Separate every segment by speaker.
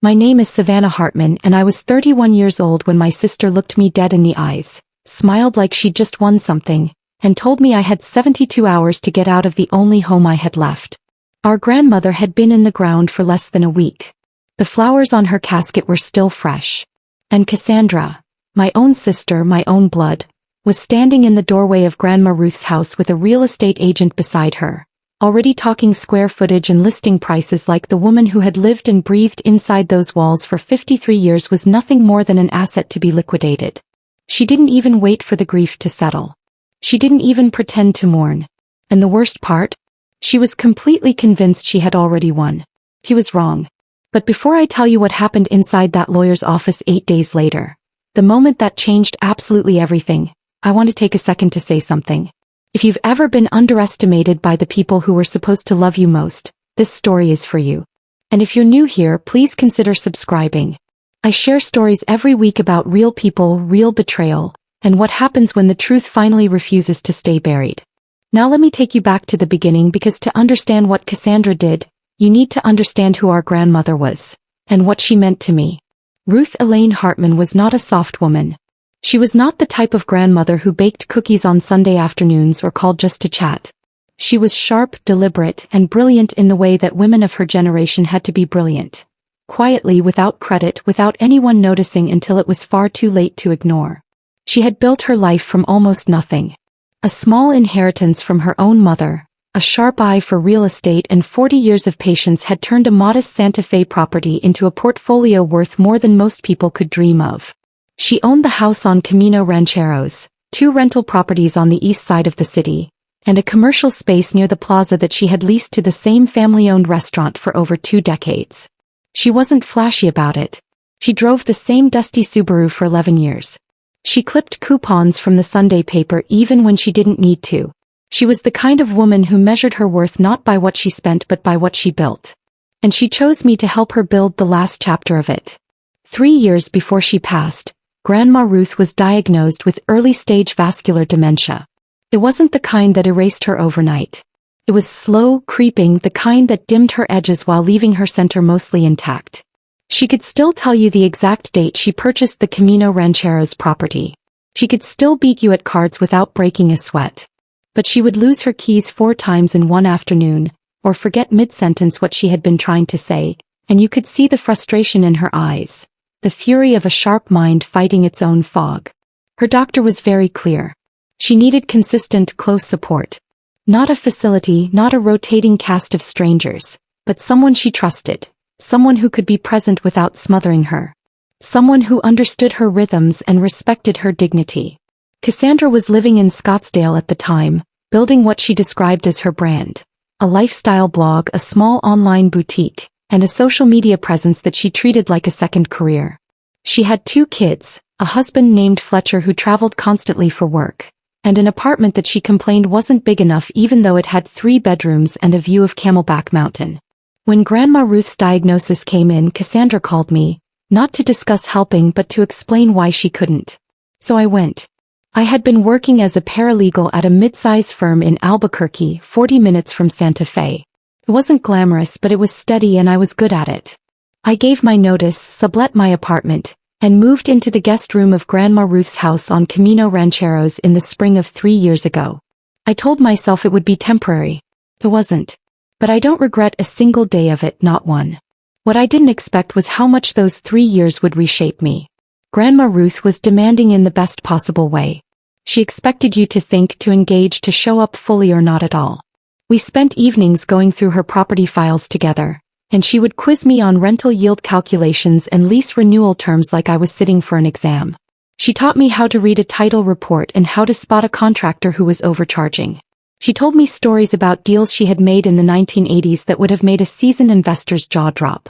Speaker 1: My name is Savannah Hartman and I was 31 years old when my sister looked me dead in the eyes, smiled like she'd just won something, and told me I had 72 hours to get out of the only home I had left. Our grandmother had been in the ground for less than a week. The flowers on her casket were still fresh. And Cassandra, my own sister, my own blood, was standing in the doorway of Grandma Ruth's house with a real estate agent beside her, already talking square footage and listing prices like the woman who had lived and breathed inside those walls for 53 years was nothing more than an asset to be liquidated. She didn't even wait for the grief to settle. She didn't even pretend to mourn. And the worst part? She was completely convinced she had already won. He was wrong. But before I tell you what happened inside that lawyer's office 8 days later, the moment that changed absolutely everything, I want to take a second to say something. If you've ever been underestimated by the people who were supposed to love you most, this story is for you. And if you're new here, please consider subscribing. I share stories every week about real people, real betrayal, and what happens when the truth finally refuses to stay buried. Now let me take you back to the beginning because to understand what Cassandra did, you need to understand who our grandmother was, and what she meant to me. Ruth Elaine Hartman was not a soft woman. She was not the type of grandmother who baked cookies on Sunday afternoons or called just to chat. She was sharp, deliberate, and brilliant in the way that women of her generation had to be brilliant. Quietly, without credit, without anyone noticing until it was far too late to ignore. She had built her life from almost nothing. A small inheritance from her own mother, a sharp eye for real estate and 40 years of patience had turned a modest Santa Fe property into a portfolio worth more than most people could dream of. She owned the house on Camino Rancheros, 2 rental properties on the east side of the city, and a commercial space near the plaza that she had leased to the same family-owned restaurant for over 2 decades. She wasn't flashy about it. She drove the same dusty Subaru for 11 years. She clipped coupons from the Sunday paper even when she didn't need to. She was the kind of woman who measured her worth not by what she spent but by what she built. And she chose me to help her build the last chapter of it. 3 years before she passed, Grandma Ruth was diagnosed with early-stage vascular dementia. It wasn't the kind that erased her overnight. It was slow, creeping, the kind that dimmed her edges while leaving her center mostly intact. She could still tell you the exact date she purchased the Camino Rancheros property. She could still beat you at cards without breaking a sweat. But she would lose her keys 4 times in one afternoon, or forget mid-sentence what she had been trying to say, and you could see the frustration in her eyes, the fury of a sharp mind fighting its own fog. Her doctor was very clear. She needed consistent, close support. Not a facility, not a rotating cast of strangers, but someone she trusted, someone who could be present without smothering her. Someone who understood her rhythms and respected her dignity. Cassandra was living in Scottsdale at the time, building what she described as her brand. A lifestyle blog, a small online boutique, and a social media presence that she treated like a second career. She had 2 kids, a husband named Fletcher who traveled constantly for work, and an apartment that she complained wasn't big enough even though it had 3 bedrooms and a view of Camelback Mountain. When Grandma Ruth's diagnosis came in, Cassandra called me, not to discuss helping but to explain why she couldn't. So I went. I had been working as a paralegal at a mid-size firm in Albuquerque, 40 minutes from Santa Fe. It wasn't glamorous but it was steady and I was good at it. I gave my notice, sublet my apartment, and moved into the guest room of Grandma Ruth's house on Camino Rancheros in the spring of 3 years ago. I told myself it would be temporary. It wasn't. But I don't regret a single day of it, not one. What I didn't expect was how much those 3 years would reshape me. Grandma Ruth was demanding in the best possible way. She expected you to think, to engage, to show up fully or not at all. We spent evenings going through her property files together, and she would quiz me on rental yield calculations and lease renewal terms like I was sitting for an exam. She taught me how to read a title report and how to spot a contractor who was overcharging. She told me stories about deals she had made in the 1980s that would have made a seasoned investor's jaw drop.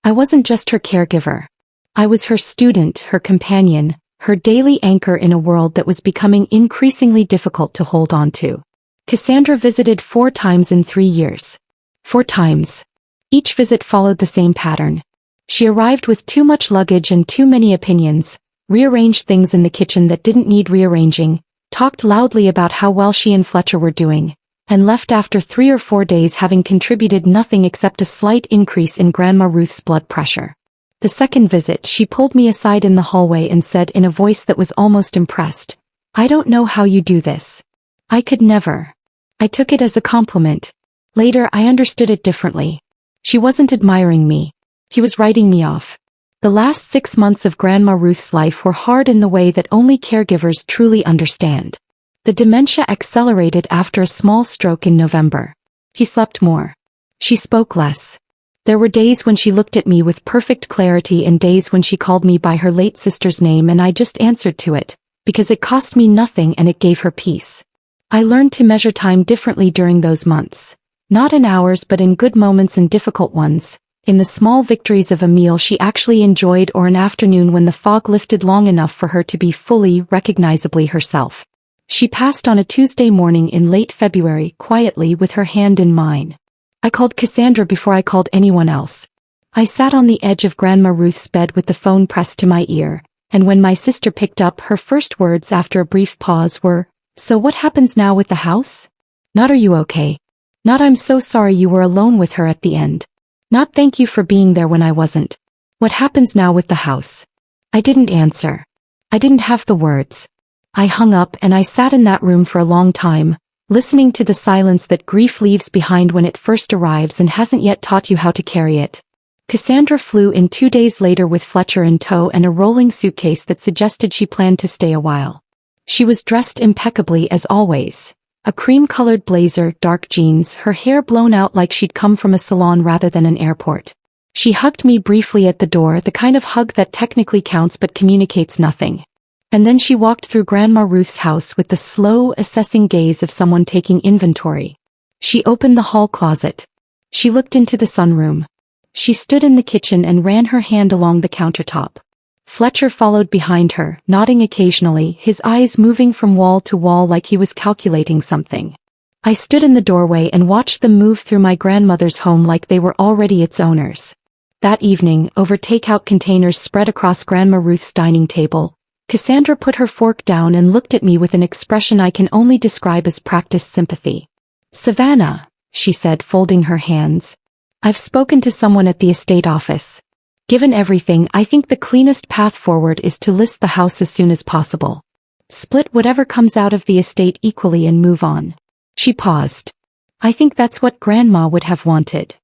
Speaker 1: I wasn't just her caregiver. I was her student, her companion, her daily anchor in a world that was becoming increasingly difficult to hold on to. Cassandra visited 4 times in 3 years. 4 times. Each visit followed the same pattern. She arrived with too much luggage and too many opinions, rearranged things in the kitchen that didn't need rearranging, talked loudly about how well she and Fletcher were doing, and left after 3 or 4 days having contributed nothing except a slight increase in Grandma Ruth's blood pressure. The second visit, she pulled me aside in the hallway and said in a voice that was almost impressed, "I don't know how you do this. I could never." I took it as a compliment. Later I understood it differently. She wasn't admiring me. She was writing me off. The last 6 months of Grandma Ruth's life were hard in the way that only caregivers truly understand. The dementia accelerated after a small stroke in November. She slept more. She spoke less. There were days when she looked at me with perfect clarity and days when she called me by her late sister's name and I just answered to it, because it cost me nothing and it gave her peace. I learned to measure time differently during those months. Not in hours but in good moments and difficult ones, in the small victories of a meal she actually enjoyed or an afternoon when the fog lifted long enough for her to be fully, recognizably herself. She passed on a Tuesday morning in late February quietly with her hand in mine. I called Cassandra before I called anyone else. I sat on the edge of Grandma Ruth's bed with the phone pressed to my ear, and when my sister picked up, her first words after a brief pause were, "So what happens now with the house?" Not "Are you okay?" Not "I'm so sorry you were alone with her at the end." Not "Thank you for being there when I wasn't." "What happens now with the house?" I didn't answer. I didn't have the words. I hung up and I sat in that room for a long time, listening to the silence that grief leaves behind when it first arrives and hasn't yet taught you how to carry it. Cassandra flew in 2 days later with Fletcher in tow and a rolling suitcase that suggested she planned to stay a while. She was dressed impeccably as always. A cream-colored blazer, dark jeans, her hair blown out like she'd come from a salon rather than an airport. She hugged me briefly at the door, the kind of hug that technically counts but communicates nothing. And then she walked through Grandma Ruth's house with the slow, assessing gaze of someone taking inventory. She opened the hall closet. She looked into the sunroom. She stood in the kitchen and ran her hand along the countertop. Fletcher followed behind her, nodding occasionally, his eyes moving from wall to wall like he was calculating something. I stood in the doorway and watched them move through my grandmother's home like they were already its owners. That evening, over takeout containers spread across Grandma Ruth's dining table, Cassandra put her fork down and looked at me with an expression I can only describe as practiced sympathy. "Savannah," she said, folding her hands. "I've spoken to someone at the estate office. Given everything, I think the cleanest path forward is to list the house as soon as possible. Split whatever comes out of the estate equally and move on." She paused. "I think that's what Grandma would have wanted."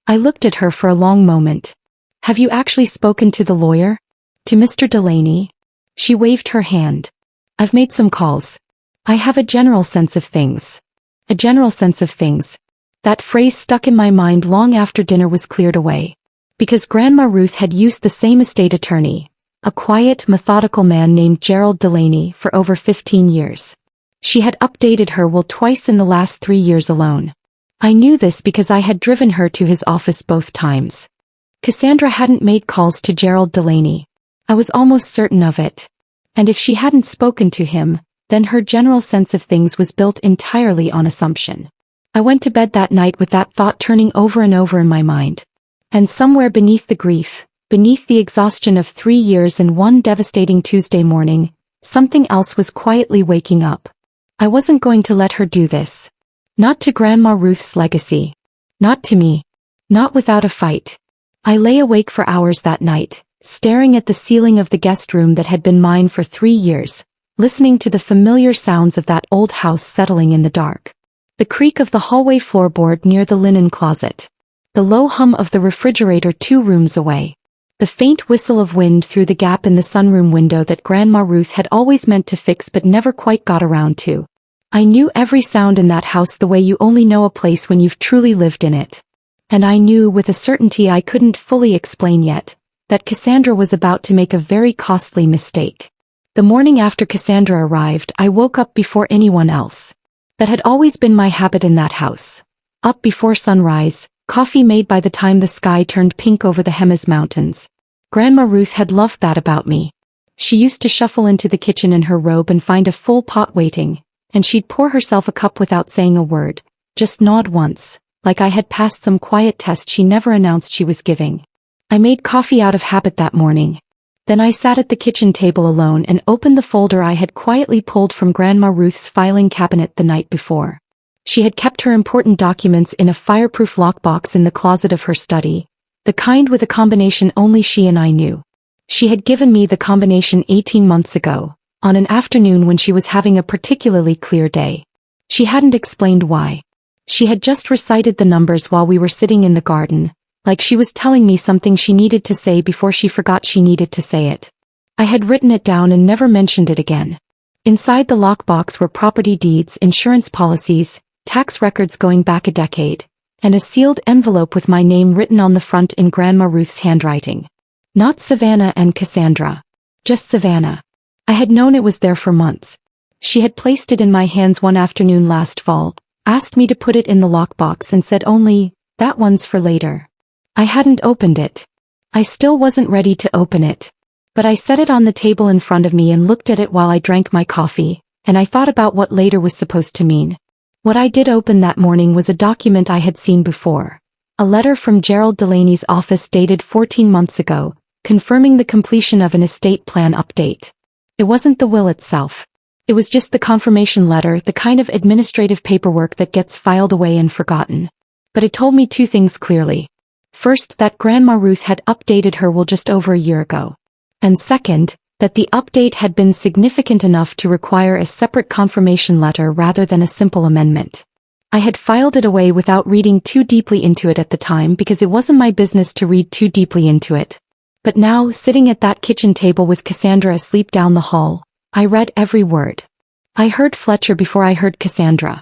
Speaker 1: I looked at her for a long moment. "Have you actually spoken to the lawyer? To Mr. Delaney?" She waved her hand. "I've made some calls. I have a general sense of things." A general sense of things. That phrase stuck in my mind long after dinner was cleared away. Because Grandma Ruth had used the same estate attorney, a quiet, methodical man named Gerald Delaney, for over 15 years. She had updated her will twice in the last 3 years alone. I knew this because I had driven her to his office both times. Cassandra hadn't made calls to Gerald Delaney. I was almost certain of it. And if she hadn't spoken to him, then her general sense of things was built entirely on assumption. I went to bed that night with that thought turning over and over in my mind. And somewhere beneath the grief, beneath the exhaustion of 3 years and one devastating Tuesday morning, something else was quietly waking up. I wasn't going to let her do this. Not to Grandma Ruth's legacy. Not to me. Not without a fight. I lay awake for hours that night, staring at the ceiling of the guest room that had been mine for 3 years, listening to the familiar sounds of that old house settling in the dark. The creak of the hallway floorboard near the linen closet. The low hum of the refrigerator 2 rooms away. The faint whistle of wind through the gap in the sunroom window that Grandma Ruth had always meant to fix but never quite got around to. I knew every sound in that house the way you only know a place when you've truly lived in it. And I knew with a certainty I couldn't fully explain yet, that Cassandra was about to make a very costly mistake. The morning after Cassandra arrived, I woke up before anyone else. That had always been my habit in that house. Up before sunrise, coffee made by the time the sky turned pink over the Hemis Mountains. Grandma Ruth had loved that about me. She used to shuffle into the kitchen in her robe and find a full pot waiting, and she'd pour herself a cup without saying a word, just nod once, like I had passed some quiet test she never announced she was giving. I made coffee out of habit that morning. Then I sat at the kitchen table alone and opened the folder I had quietly pulled from Grandma Ruth's filing cabinet the night before. She had kept her important documents in a fireproof lockbox in the closet of her study, The kind with a combination only she and I knew. She had given me the combination 18 months ago, on an afternoon when she was having a particularly clear day. She hadn't explained why. She had just recited the numbers while we were sitting in the garden, like she was telling me something she needed to say before she forgot she needed to say it. I had written it down and never mentioned it again. Inside the lockbox were property deeds, insurance policies, tax records going back a decade, and a sealed envelope with my name written on the front in Grandma Ruth's handwriting. Not Savannah and Cassandra. Just Savannah. I had known it was there for months. She had placed it in my hands one afternoon last fall, asked me to put it in the lockbox and said only, "That one's for later." I hadn't opened it. I still wasn't ready to open it. But I set it on the table in front of me and looked at it while I drank my coffee, and I thought about what later was supposed to mean. What I did open that morning was a document I had seen before. A letter from Gerald Delaney's office dated 14 months ago, confirming the completion of an estate plan update. It wasn't the will itself. It was just the confirmation letter, the kind of administrative paperwork that gets filed away and forgotten. But it told me two things clearly. First, that Grandma Ruth had updated her will just over a year ago. And second, that the update had been significant enough to require a separate confirmation letter rather than a simple amendment. I had filed it away without reading too deeply into it at the time because it wasn't my business to read too deeply into it. But now, sitting at that kitchen table with Cassandra asleep down the hall, I read every word. I heard Fletcher before I heard Cassandra.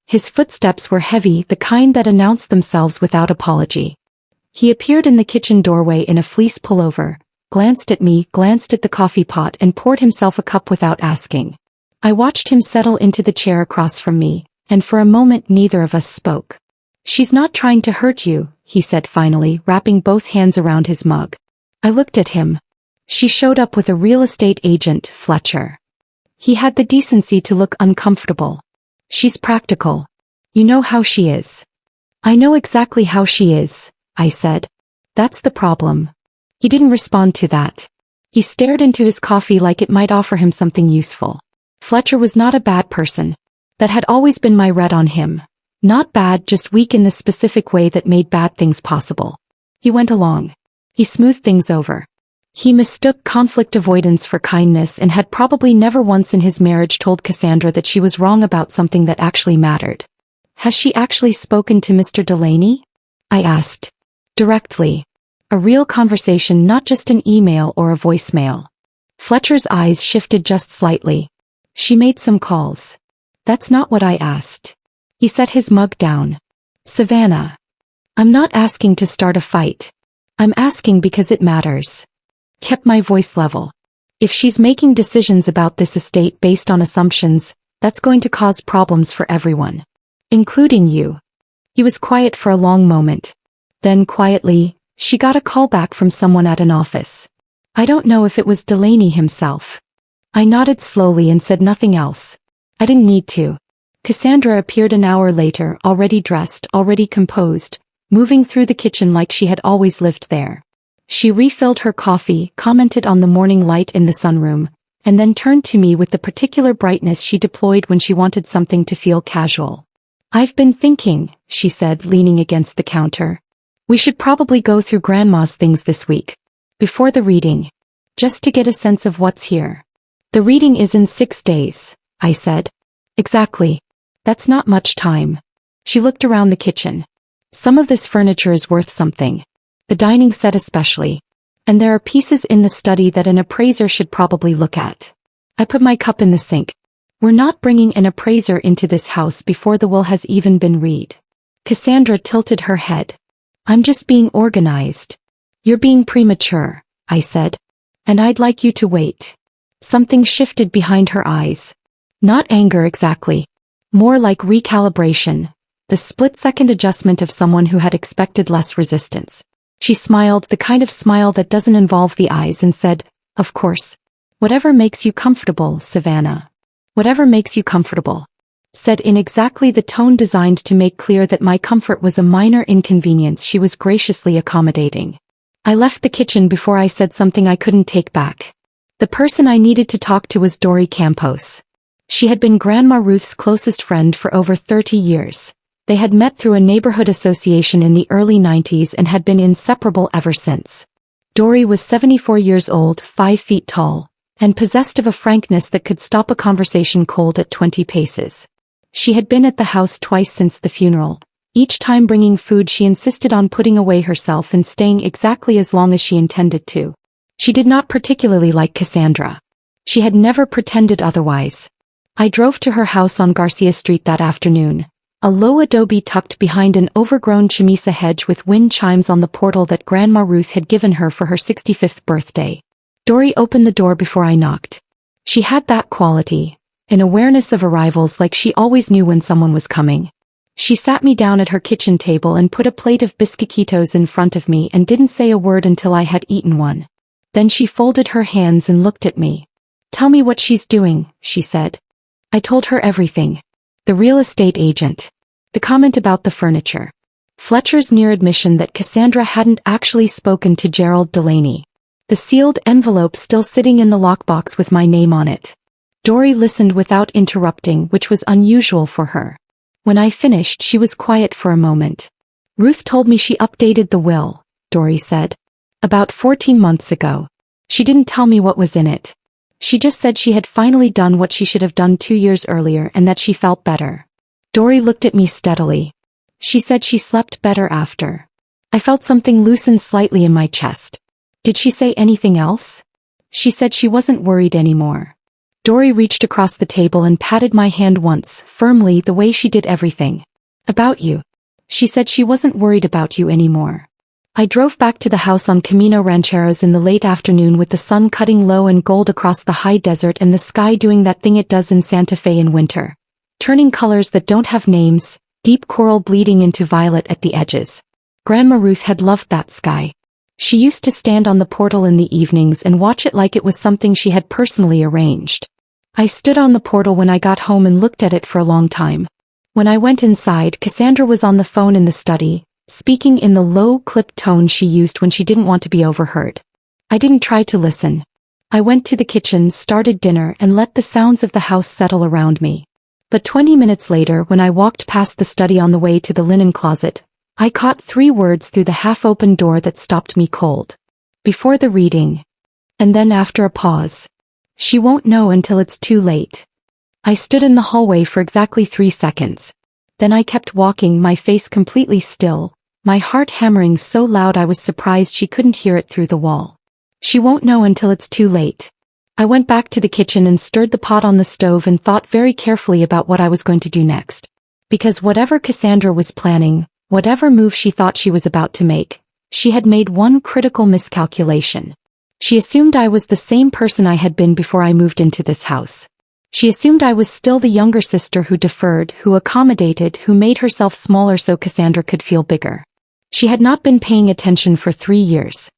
Speaker 1: His footsteps were heavy, the kind that announced themselves without apology. He appeared in the kitchen doorway in a fleece pullover, glanced at me, glanced at the coffee pot and poured himself a cup without asking. I watched him settle into the chair across from me, and for a moment neither of us spoke. "She's not trying to hurt you," he said finally, wrapping both hands around his mug. I looked at him. She showed up with a real estate agent, Fletcher. He had the decency to look uncomfortable. "She's practical. You know how she is." "I know exactly how she is," I said. "That's the problem." He didn't respond to that. He stared into his coffee like it might offer him something useful. Fletcher was not a bad person. That had always been my read on him. Not bad, just weak in the specific way that made bad things possible. He went along. He smoothed things over. He mistook conflict avoidance for kindness and had probably never once in his marriage told Cassandra that she was wrong about something that actually mattered. "Has she actually spoken to Mr. Delaney?" I asked. Directly. A real conversation, not just an email or a voicemail. Fletcher's eyes shifted just slightly. "She made some calls." "That's not what I asked." He set his mug down. "Savannah. I'm not asking to start a fight. I'm asking because it matters." Kept my voice level. "If she's making decisions about this estate based on assumptions, that's going to cause problems for everyone. Including you." He was quiet for a long moment. Then quietly, "She got a call back from someone at an office. I don't know if it was Delaney himself." I nodded slowly and said nothing else. I didn't need to. Cassandra appeared an hour later, already dressed, already composed, moving through the kitchen like she had always lived there. She refilled her coffee, commented on the morning light in the sunroom, and then turned to me with the particular brightness she deployed when she wanted something to feel casual. "I've been thinking," she said, leaning against the counter. "We should probably go through Grandma's things this week. Before the reading. Just to get a sense of what's here." "The reading is in 6 days," I said. "Exactly. That's not much time." She looked around the kitchen. "Some of this furniture is worth something. The dining set especially. And there are pieces in the study that an appraiser should probably look at." I put my cup in the sink. "We're not bringing an appraiser into this house before the will has even been read." Cassandra tilted her head. "I'm just being organized." "You're being premature," I said. "And I'd like you to wait." Something shifted behind her eyes. Not anger exactly. More like recalibration. The split-second adjustment of someone who had expected less resistance. She smiled, the kind of smile that doesn't involve the eyes, and said, "Of course. Whatever makes you comfortable, Savannah. Whatever makes you comfortable." Said in exactly the tone designed to make clear that my comfort was a minor inconvenience. She was graciously accommodating. I left the kitchen before I said something I couldn't take back. The person I needed to talk to was Dory Campos. She had been Grandma Ruth's closest friend for over 30 years. They had met through a neighborhood association in the early 90s and had been inseparable ever since. Dory was 74 years old, 5 feet tall, and possessed of a frankness that could stop a conversation cold at 20 paces. She had been at the house twice since the funeral. Each time bringing food, she insisted on putting away herself and staying exactly as long as she intended to. She did not particularly like Cassandra. She had never pretended otherwise. I drove to her house on Garcia Street that afternoon. A low adobe tucked behind an overgrown chamisa hedge with wind chimes on the portal that Grandma Ruth had given her for her 65th birthday. Dory opened the door before I knocked. She had that quality, an awareness of arrivals, like she always knew when someone was coming. She sat me down at her kitchen table and put a plate of biscuititos in front of me and didn't say a word until I had eaten one. Then she folded her hands and looked at me. "Tell me what she's doing," she said. I told her everything. The real estate agent. The comment about the furniture. Fletcher's near admission that Cassandra hadn't actually spoken to Gerald Delaney. The sealed envelope still sitting in the lockbox with my name on it. Dory listened without interrupting, which was unusual for her. When I finished, she was quiet for a moment. "Ruth told me she updated the will," Dory said. "About 14 months ago. She didn't tell me what was in it. She just said she had finally done what she should have done 2 years earlier and that she felt better." Dory looked at me steadily. "She said she slept better after." I felt something loosen slightly in my chest. "Did she say anything else?" "She said she wasn't worried anymore." Dory reached across the table and patted my hand once, firmly, the way she did everything. "About you. She said she wasn't worried about you anymore." I drove back to the house on Camino Rancheros in the late afternoon with the sun cutting low and gold across the high desert and the sky doing that thing it does in Santa Fe in winter. Turning colors that don't have names, deep coral bleeding into violet at the edges. Grandma Ruth had loved that sky. She used to stand on the portal in the evenings and watch it like it was something she had personally arranged. I stood on the portal when I got home and looked at it for a long time. When I went inside, Cassandra was on the phone in the study, speaking in the low, clipped tone she used when she didn't want to be overheard. I didn't try to listen. I went to the kitchen, started dinner, and let the sounds of the house settle around me. But 20 minutes later, when I walked past the study on the way to the linen closet, I caught 3 words through the half-open door that stopped me cold. Before the reading. And then after a pause. "She won't know until it's too late." I stood in the hallway for exactly 3 seconds. Then I kept walking, my face completely still, my heart hammering so loud I was surprised she couldn't hear it through the wall. "She won't know until it's too late." I went back to the kitchen and stirred the pot on the stove and thought very carefully about what I was going to do next. Because whatever Cassandra was planning, whatever move she thought she was about to make, she had made one critical miscalculation. She assumed I was the same person I had been before I moved into this house. She assumed I was still the younger sister who deferred, who accommodated, who made herself smaller so Cassandra could feel bigger. She had not been paying attention for 3 years.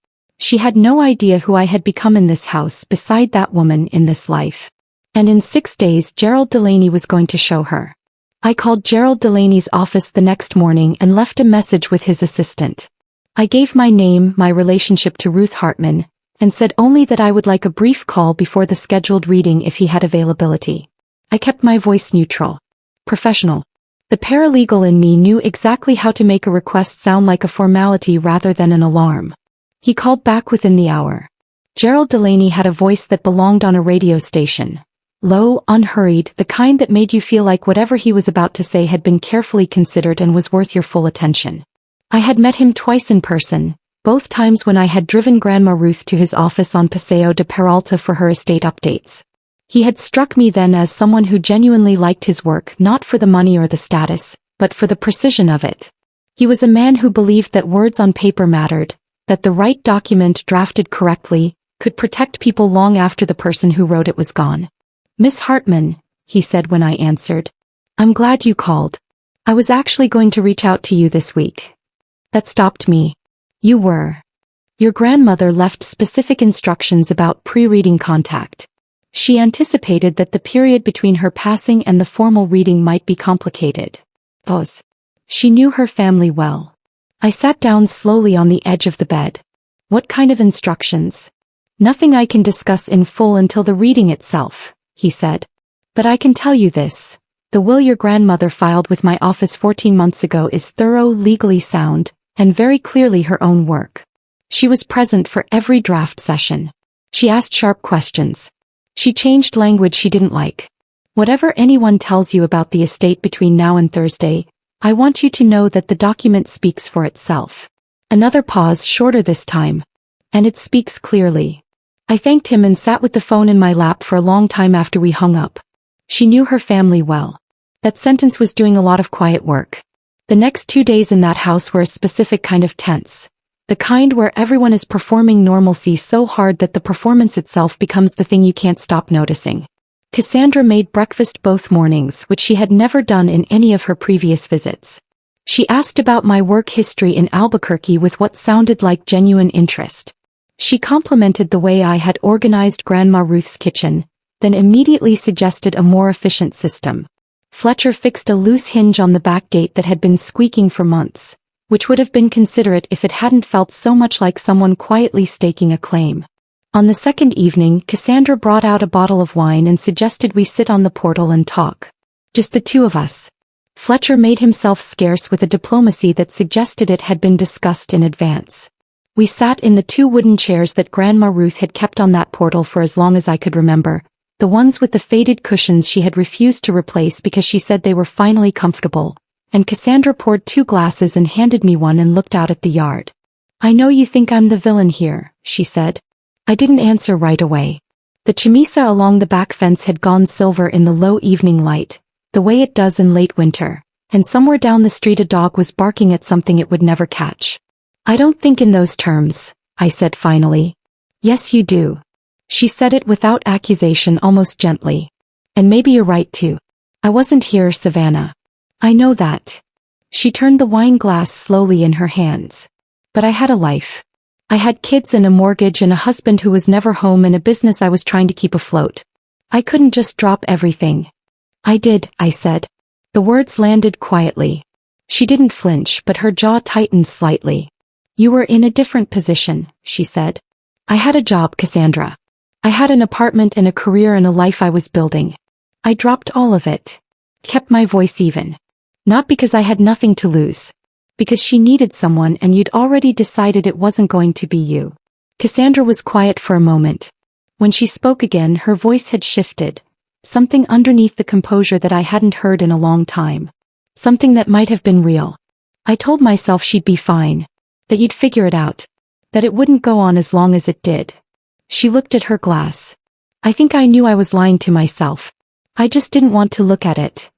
Speaker 1: She had no idea who I had become in this house beside that woman in this life. And in 6 days Gerald Delaney was going to show her. I called Gerald Delaney's office the next morning and left a message with his assistant. I gave my name, my relationship to Ruth Hartman, and said only that I would like a brief call before the scheduled reading if he had availability. I kept my voice neutral. Professional. The paralegal in me knew exactly how to make a request sound like a formality rather than an alarm. He called back within the hour. Gerald Delaney had a voice that belonged on a radio station. Low, unhurried, the kind that made you feel like whatever he was about to say had been carefully considered and was worth your full attention. I had met him twice in person, both times when I had driven Grandma Ruth to his office on Paseo de Peralta for her estate updates. He had struck me then as someone who genuinely liked his work, not for the money or the status, but for the precision of it. He was a man who believed that words on paper mattered, that the right document drafted correctly could protect people long after the person who wrote it was gone. "Miss Hartman," he said when I answered. "I'm glad you called. I was actually going to reach out to you this week." That stopped me. "You were. Your grandmother left specific instructions about pre-reading contact. She anticipated that the period between her passing and the formal reading might be complicated. Pause. She knew her family well." I sat down slowly on the edge of the bed. "What kind of instructions?" "Nothing I can discuss in full until the reading itself," he said. "But I can tell you this. The will your grandmother filed with my office 14 months ago is thorough, legally sound, and very clearly her own work. She was present for every draft session. She asked sharp questions. She changed language she didn't like. Whatever anyone tells you about the estate between now and Thursday, I want you to know that the document speaks for itself. Another pause, shorter this time. And it speaks clearly. I thanked him and sat with the phone in my lap for a long time after we hung up. She knew her family well. That sentence was doing a lot of quiet work. The next 2 days in that house were a specific kind of tense. The kind where everyone is performing normalcy so hard that the performance itself becomes the thing you can't stop noticing. Cassandra made breakfast both mornings, which she had never done in any of her previous visits. She asked about my work history in Albuquerque with what sounded like genuine interest. She complimented the way I had organized Grandma Ruth's kitchen, then immediately suggested a more efficient system. Fletcher fixed a loose hinge on the back gate that had been squeaking for months, which would have been considerate if it hadn't felt so much like someone quietly staking a claim. On the second evening, Cassandra brought out a bottle of wine and suggested we sit on the portal and talk. Just the two of us. Fletcher made himself scarce with a diplomacy that suggested it had been discussed in advance. We sat in the 2 wooden chairs that Grandma Ruth had kept on that portal for as long as I could remember, the ones with the faded cushions she had refused to replace because she said they were finally comfortable, and Cassandra poured 2 glasses and handed me one and looked out at the yard. I know you think I'm the villain here, she said. I didn't answer right away. The chamisa along the back fence had gone silver in the low evening light, the way it does in late winter, and somewhere down the street a dog was barking at something it would never catch. I don't think in those terms, I said finally. Yes you do. She said it without accusation, almost gently. And maybe you're right too. I wasn't here, Savannah. I know that. She turned the wine glass slowly in her hands. But I had a life. I had kids and a mortgage and a husband who was never home and a business I was trying to keep afloat. I couldn't just drop everything. I did, I said. The words landed quietly. She didn't flinch, but her jaw tightened slightly. You were in a different position, she said. I had a job, Cassandra. I had an apartment and a career and a life I was building. I dropped all of it. Kept my voice even. Not because I had nothing to lose. Because she needed someone and you'd already decided it wasn't going to be you. Cassandra was quiet for a moment. When she spoke again, her voice had shifted. Something underneath the composure that I hadn't heard in a long time. Something that might have been real. I told myself she'd be fine. That you'd figure it out. That it wouldn't go on as long as it did. She looked at her glass. I think I knew I was lying to myself. I just didn't want to look at it.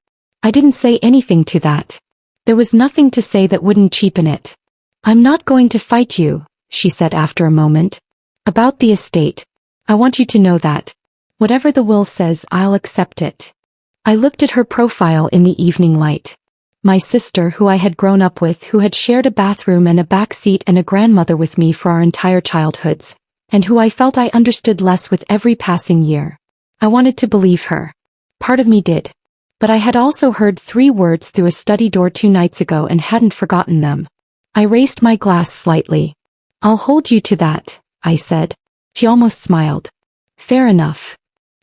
Speaker 1: I didn't say anything to that. There was nothing to say that wouldn't cheapen it. I'm not going to fight you, she said after a moment. About the estate. I want you to know that. Whatever the will says, I'll accept it. I looked at her profile in the evening light. My sister, who I had grown up with, who had shared a bathroom and a back seat and a grandmother with me for our entire childhoods, and who I felt I understood less with every passing year. I wanted to believe her. Part of me did. But I had also heard 3 words through a study door 2 nights ago and hadn't forgotten them. I raised my glass slightly. I'll hold you to that, I said. She almost smiled. Fair enough.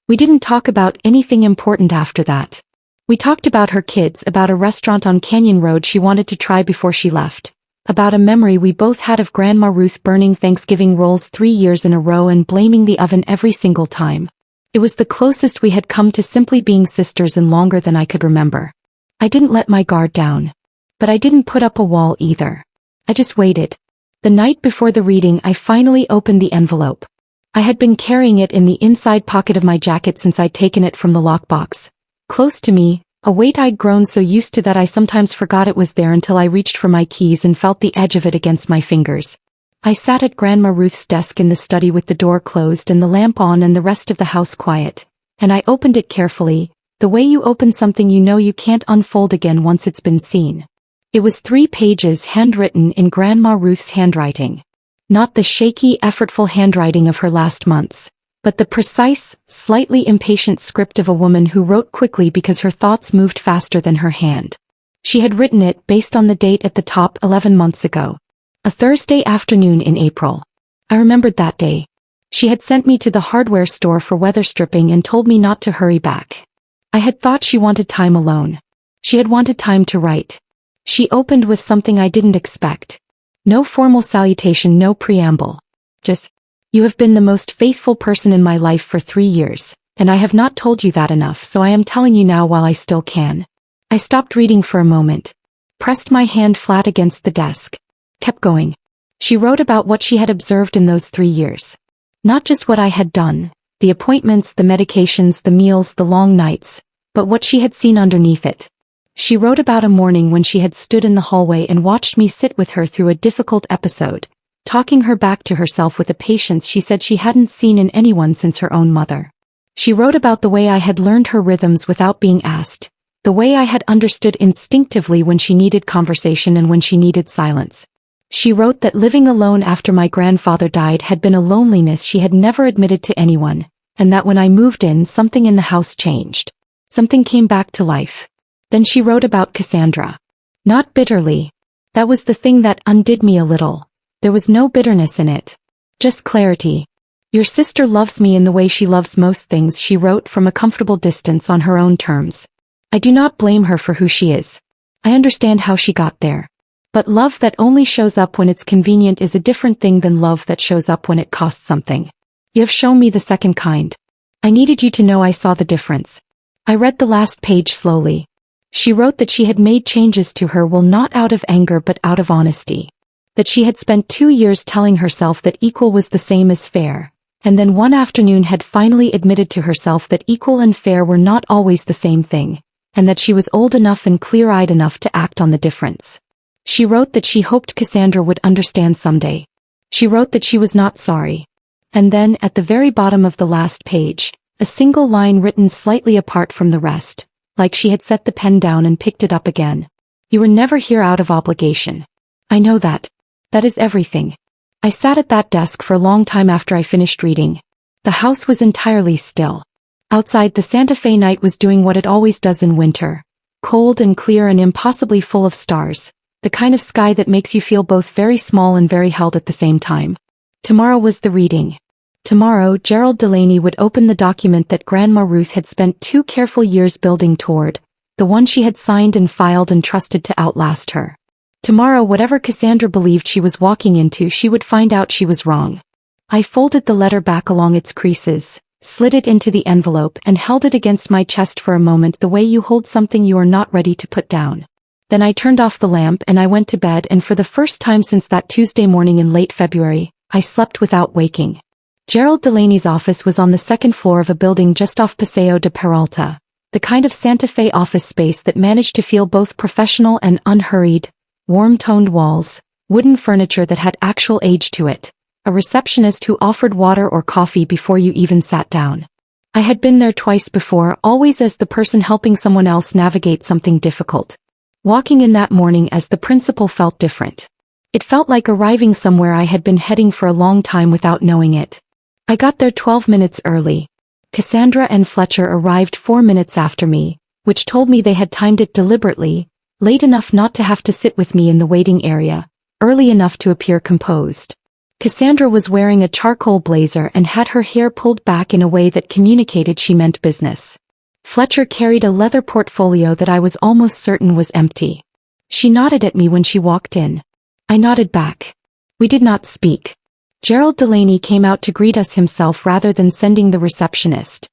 Speaker 1: We didn't talk about anything important after that. We talked about her kids, about a restaurant on Canyon Road she wanted to try before she left, about a memory we both had of Grandma Ruth burning Thanksgiving rolls 3 years in a row and blaming the oven every single time. It was the closest we had come to simply being sisters in longer than I could remember. I didn't let my guard down. But I didn't put up a wall either. I just waited. The night before the reading, I finally opened the envelope. I had been carrying it in the inside pocket of my jacket since I'd taken it from the lockbox. Close to me, a weight I'd grown so used to that I sometimes forgot it was there until I reached for my keys and felt the edge of it against my fingers. I sat at Grandma Ruth's desk in the study with the door closed and the lamp on and the rest of the house quiet, and I opened it carefully, the way you open something you know you can't unfold again once it's been seen. It was 3 pages handwritten in Grandma Ruth's handwriting. Not the shaky, effortful handwriting of her last months, but the precise, slightly impatient script of a woman who wrote quickly because her thoughts moved faster than her hand. She had written it based on the date at the top 11 months ago. A Thursday afternoon in April. I remembered that day. She had sent me to the hardware store for weather stripping and told me not to hurry back. I had thought she wanted time alone. She had wanted time to write. She opened with something I didn't expect. No formal salutation, no preamble. Just, "You have been the most faithful person in my life for 3 years, and I have not told you that enough, so I am telling you now while I still can." I stopped reading for a moment. Pressed my hand flat against the desk. Kept going. She wrote about what she had observed in those 3 years. Not just what I had done, the appointments, the medications, the meals, the long nights, but what she had seen underneath it. She wrote about a morning when she had stood in the hallway and watched me sit with her through a difficult episode, talking her back to herself with a patience she said she hadn't seen in anyone since her own mother. She wrote about the way I had learned her rhythms without being asked, the way I had understood instinctively when she needed conversation and when she needed silence. She wrote that living alone after my grandfather died had been a loneliness she had never admitted to anyone, and that when I moved in, something in the house changed. Something came back to life. Then she wrote about Cassandra. Not bitterly. That was the thing that undid me a little. There was no bitterness in it. Just clarity. "Your sister loves me in the way she loves most things," she wrote from a comfortable distance on her own terms. "I do not blame her for who she is. I understand how she got there. But love that only shows up when it's convenient is a different thing than love that shows up when it costs something. You have shown me the second kind. I needed you to know I saw the difference." I read the last page slowly. She wrote that she had made changes to her will not out of anger but out of honesty. That she had spent 2 years telling herself that equal was the same as fair, and then one afternoon had finally admitted to herself that equal and fair were not always the same thing, and that she was old enough and clear-eyed enough to act on the difference. She wrote that she hoped Cassandra would understand someday. She wrote that she was not sorry. And then, at the very bottom of the last page, a single line written slightly apart from the rest, like she had set the pen down and picked it up again. "You were never here out of obligation. I know that. That is everything." I sat at that desk for a long time after I finished reading. The house was entirely still. Outside, the Santa Fe night was doing what it always does in winter. Cold and clear and impossibly full of stars. The kind of sky that makes you feel both very small and very held at the same time. Tomorrow was the reading. Tomorrow, Gerald Delaney would open the document that Grandma Ruth had spent 2 careful years building toward, the one she had signed and filed and trusted to outlast her. Tomorrow, whatever Cassandra believed she was walking into, she would find out she was wrong. I folded the letter back along its creases, slid it into the envelope and held it against my chest for a moment, the way you hold something you are not ready to put down. Then I turned off the lamp and I went to bed, and for the first time since that Tuesday morning in late February, I slept without waking. Gerald Delaney's office was on the 2nd floor of a building just off Paseo de Peralta, the kind of Santa Fe office space that managed to feel both professional and unhurried, warm-toned walls, wooden furniture that had actual age to it, a receptionist who offered water or coffee before you even sat down. I had been there twice before, always as the person helping someone else navigate something difficult. Walking in that morning as the principal felt different. It felt like arriving somewhere I had been heading for a long time without knowing it. I got there 12 minutes early. Cassandra and Fletcher arrived 4 minutes after me, which told me they had timed it deliberately, late enough not to have to sit with me in the waiting area, early enough to appear composed. Cassandra was wearing a charcoal blazer and had her hair pulled back in a way that communicated she meant business. Fletcher carried a leather portfolio that I was almost certain was empty. She nodded at me when she walked in. I nodded back. We did not speak. Gerald Delaney came out to greet us himself rather than sending the receptionist.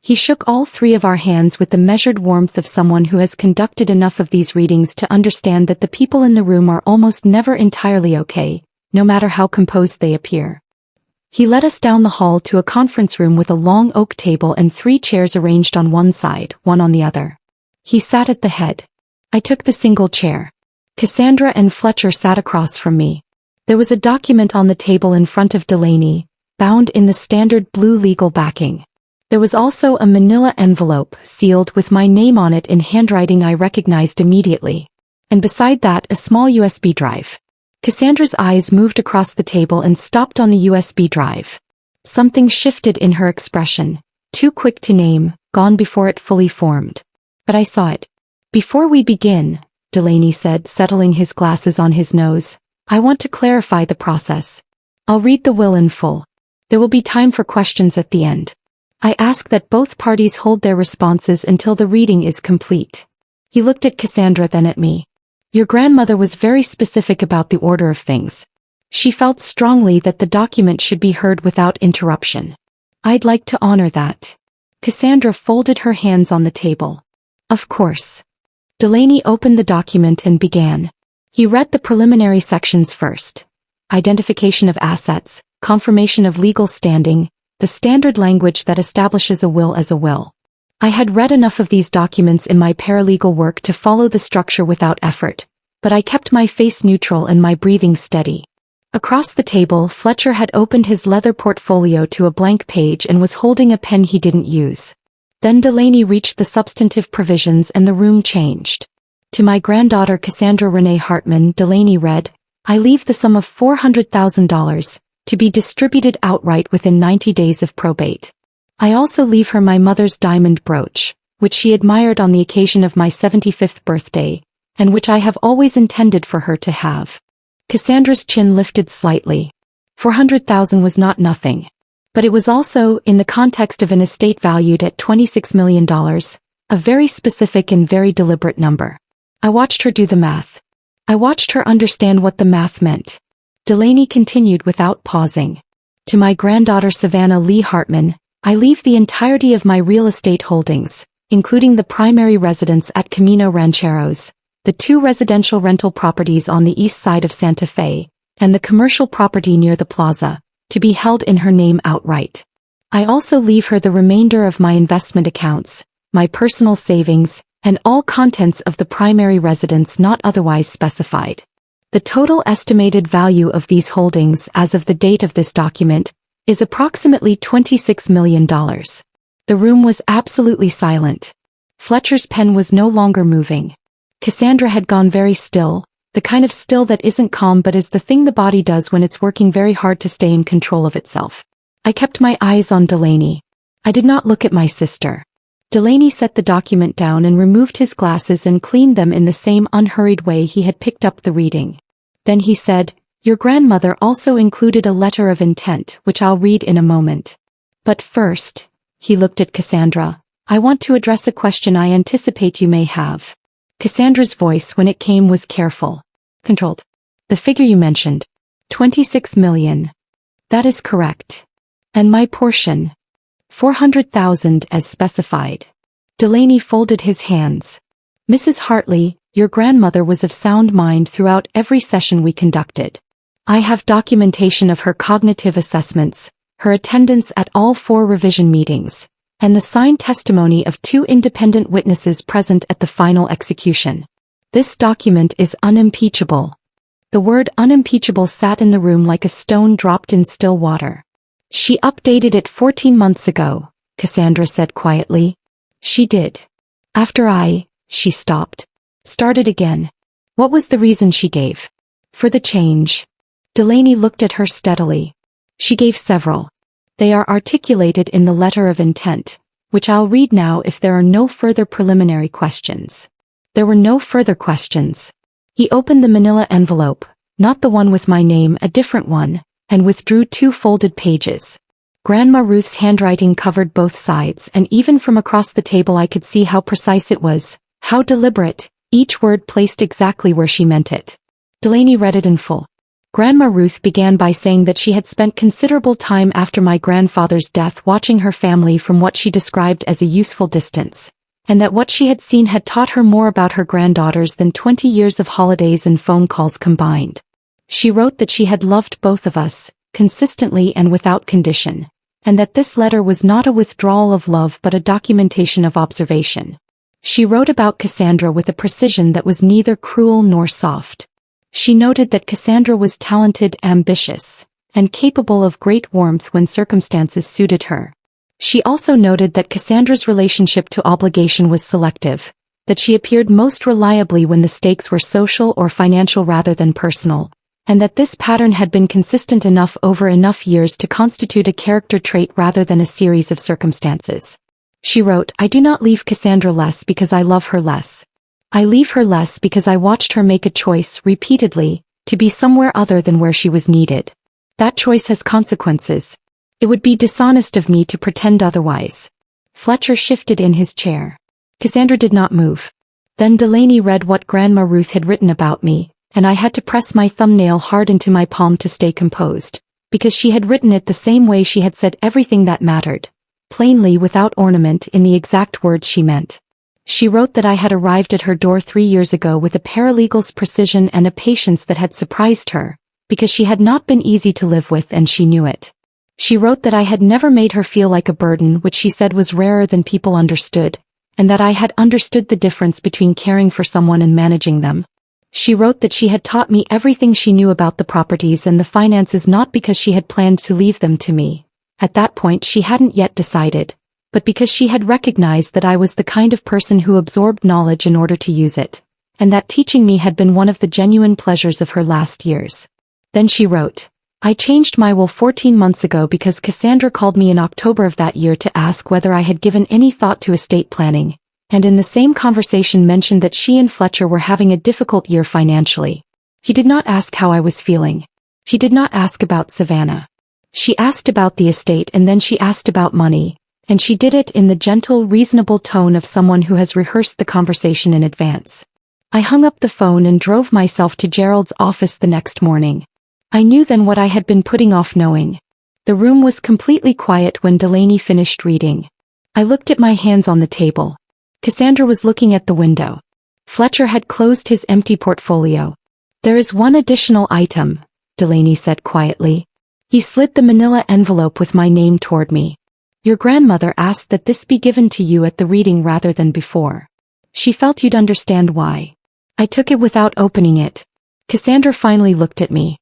Speaker 1: He shook all 3 of our hands with the measured warmth of someone who has conducted enough of these readings to understand that the people in the room are almost never entirely okay, no matter how composed they appear. He led us down the hall to a conference room with a long oak table and 3 chairs arranged on one side, one on the other. He sat at the head. I took the single chair. Cassandra and Fletcher sat across from me. There was a document on the table in front of Delaney, bound in the standard blue legal backing. There was also a manila envelope, sealed with my name on it in handwriting I recognized immediately. And beside that, a small USB drive. Cassandra's eyes moved across the table and stopped on the USB drive. Something shifted in her expression, too quick to name, gone before it fully formed. But I saw it. "Before we begin," Delaney said, settling his glasses on his nose, "I want to clarify the process. I'll read the will in full. There will be time for questions at the end. I ask that both parties hold their responses until the reading is complete. He looked at Cassandra, then at me. Your grandmother was very specific about the order of things. She felt strongly that the document should be heard without interruption. I'd like to honor that. Cassandra folded her hands on the table. Of course. Delaney opened the document and began. He read the preliminary sections first. Identification of assets, confirmation of legal standing, the standard language that establishes a will as a will. I had read enough of these documents in my paralegal work to follow the structure without effort, but I kept my face neutral and my breathing steady. Across the table, Fletcher had opened his leather portfolio to a blank page and was holding a pen he didn't use. Then Delaney reached the substantive provisions and the room changed. To my granddaughter Cassandra Renee Hartman, Delaney read, I leave the sum of $400,000, to be distributed outright within 90 days of probate. I also leave her my mother's diamond brooch, which she admired on the occasion of my 75th birthday, and which I have always intended for her to have. Cassandra's chin lifted slightly. $400,000 was not nothing. But it was also, in the context of an estate valued at $26 million, a very specific and very deliberate number. I watched her do the math. I watched her understand what the math meant. Delaney continued without pausing. To my granddaughter Savannah Lee Hartman, I leave the entirety of my real estate holdings, including the primary residence at Camino Rancheros, the 2 residential rental properties on the east side of Santa Fe, and the commercial property near the plaza, to be held in her name outright. I also leave her the remainder of my investment accounts, my personal savings, and all contents of the primary residence not otherwise specified. The total estimated value of these holdings as of the date of this document is approximately $26 million. The room was absolutely silent. Fletcher's pen was no longer moving. Cassandra had gone very still, the kind of still that isn't calm but is the thing the body does when it's working very hard to stay in control of itself. I kept my eyes on Delaney. I did not look at my sister. Delaney set the document down and removed his glasses and cleaned them in the same unhurried way he had picked up the reading. Then he said, Your grandmother also included a letter of intent, which I'll read in a moment. But first, he looked at Cassandra, I want to address a question I anticipate you may have. Cassandra's voice when it came was careful. Controlled. The figure you mentioned. $26 million. That is correct. And my portion. $400,000 as specified. Delaney folded his hands. Mrs. Hartley, your grandmother was of sound mind throughout every session we conducted. I have documentation of her cognitive assessments, her attendance at all 4 revision meetings, and the signed testimony of 2 independent witnesses present at the final execution. This document is unimpeachable. The word unimpeachable sat in the room like a stone dropped in still water. She updated it 14 months ago, Cassandra said quietly. She did. After she stopped. Started again. What was the reason she gave? For the change. Delaney looked at her steadily. She gave several. They are articulated in the letter of intent, which I'll read now if there are no further preliminary questions. There were no further questions. He opened the manila envelope, not the one with my name, a different one, and withdrew 2 folded pages. Grandma Ruth's handwriting covered both sides, and even from across the table I could see how precise it was, how deliberate, each word placed exactly where she meant it. Delaney read it in full. Grandma Ruth began by saying that she had spent considerable time after my grandfather's death watching her family from what she described as a useful distance, and that what she had seen had taught her more about her granddaughters than 20 years of holidays and phone calls combined. She wrote that she had loved both of us, consistently and without condition, and that this letter was not a withdrawal of love but a documentation of observation. She wrote about Cassandra with a precision that was neither cruel nor soft. She noted that Cassandra was talented, ambitious, and capable of great warmth when circumstances suited her. She also noted that Cassandra's relationship to obligation was selective, that she appeared most reliably when the stakes were social or financial rather than personal, and that this pattern had been consistent enough over enough years to constitute a character trait rather than a series of circumstances. She wrote, I do not leave Cassandra less because I love her less. I leave her less because I watched her make a choice repeatedly to be somewhere other than where she was needed. That choice has consequences. It would be dishonest of me to pretend otherwise. Fletcher shifted in his chair. Cassandra did not move. Then Delaney read what Grandma Ruth had written about me, and I had to press my thumbnail hard into my palm to stay composed, because she had written it the same way she had said everything that mattered, plainly without ornament in the exact words she meant. She wrote that I had arrived at her door 3 years ago with a paralegal's precision and a patience that had surprised her, because she had not been easy to live with and she knew it. She wrote that I had never made her feel like a burden, which she said was rarer than people understood, and that I had understood the difference between caring for someone and managing them. She wrote that she had taught me everything she knew about the properties and the finances, not because she had planned to leave them to me. At that point she hadn't yet decided, but because she had recognized that I was the kind of person who absorbed knowledge in order to use it, and that teaching me had been one of the genuine pleasures of her last years. Then she wrote, I changed my will 14 months ago because Cassandra called me in October of that year to ask whether I had given any thought to estate planning, and in the same conversation mentioned that she and Fletcher were having a difficult year financially. He did not ask how I was feeling. She did not ask about Savannah. She asked about the estate and then she asked about money, and she did it in the gentle, reasonable tone of someone who has rehearsed the conversation in advance. I hung up the phone and drove myself to Gerald's office the next morning. I knew then what I had been putting off knowing. The room was completely quiet when Delaney finished reading. I looked at my hands on the table. Cassandra was looking at the window. Fletcher had closed his empty portfolio. There is one additional item, Delaney said quietly. He slid the manila envelope with my name toward me. Your grandmother asked that this be given to you at the reading rather than before. She felt you'd understand why. I took it without opening it. Cassandra finally looked at me.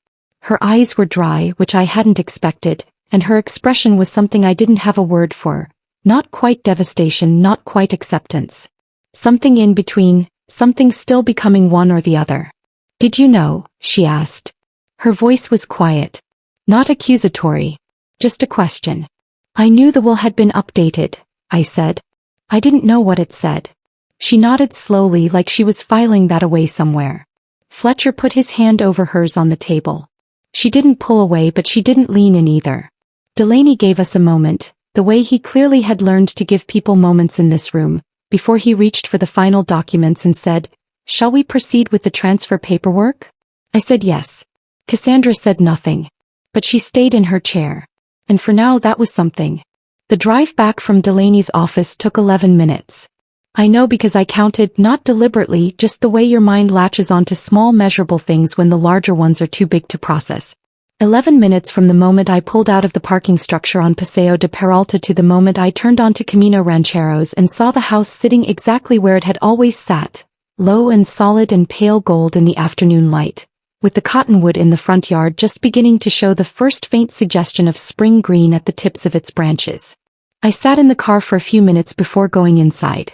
Speaker 1: Her eyes were dry, which I hadn't expected, and her expression was something I didn't have a word for. Not quite devastation, not quite acceptance. Something in between, something still becoming one or the other. Did you know? She asked. Her voice was quiet. Not accusatory. Just a question. I knew the will had been updated, I said. I didn't know what it said. She nodded slowly like she was filing that away somewhere. Fletcher put his hand over hers on the table. She didn't pull away, but she didn't lean in either. Delaney gave us a moment, the way he clearly had learned to give people moments in this room, before he reached for the final documents and said, Shall we proceed with the transfer paperwork? I said yes. Cassandra said nothing. But she stayed in her chair. And for now that was something. The drive back from Delaney's office took 11 minutes. I know because I counted, not deliberately, just the way your mind latches onto small measurable things when the larger ones are too big to process. 11 minutes from the moment I pulled out of the parking structure on Paseo de Peralta to the moment I turned onto Camino Rancheros and saw the house sitting exactly where it had always sat, low and solid and pale gold in the afternoon light, with the cottonwood in the front yard just beginning to show the first faint suggestion of spring green at the tips of its branches. I sat in the car for a few minutes before going inside.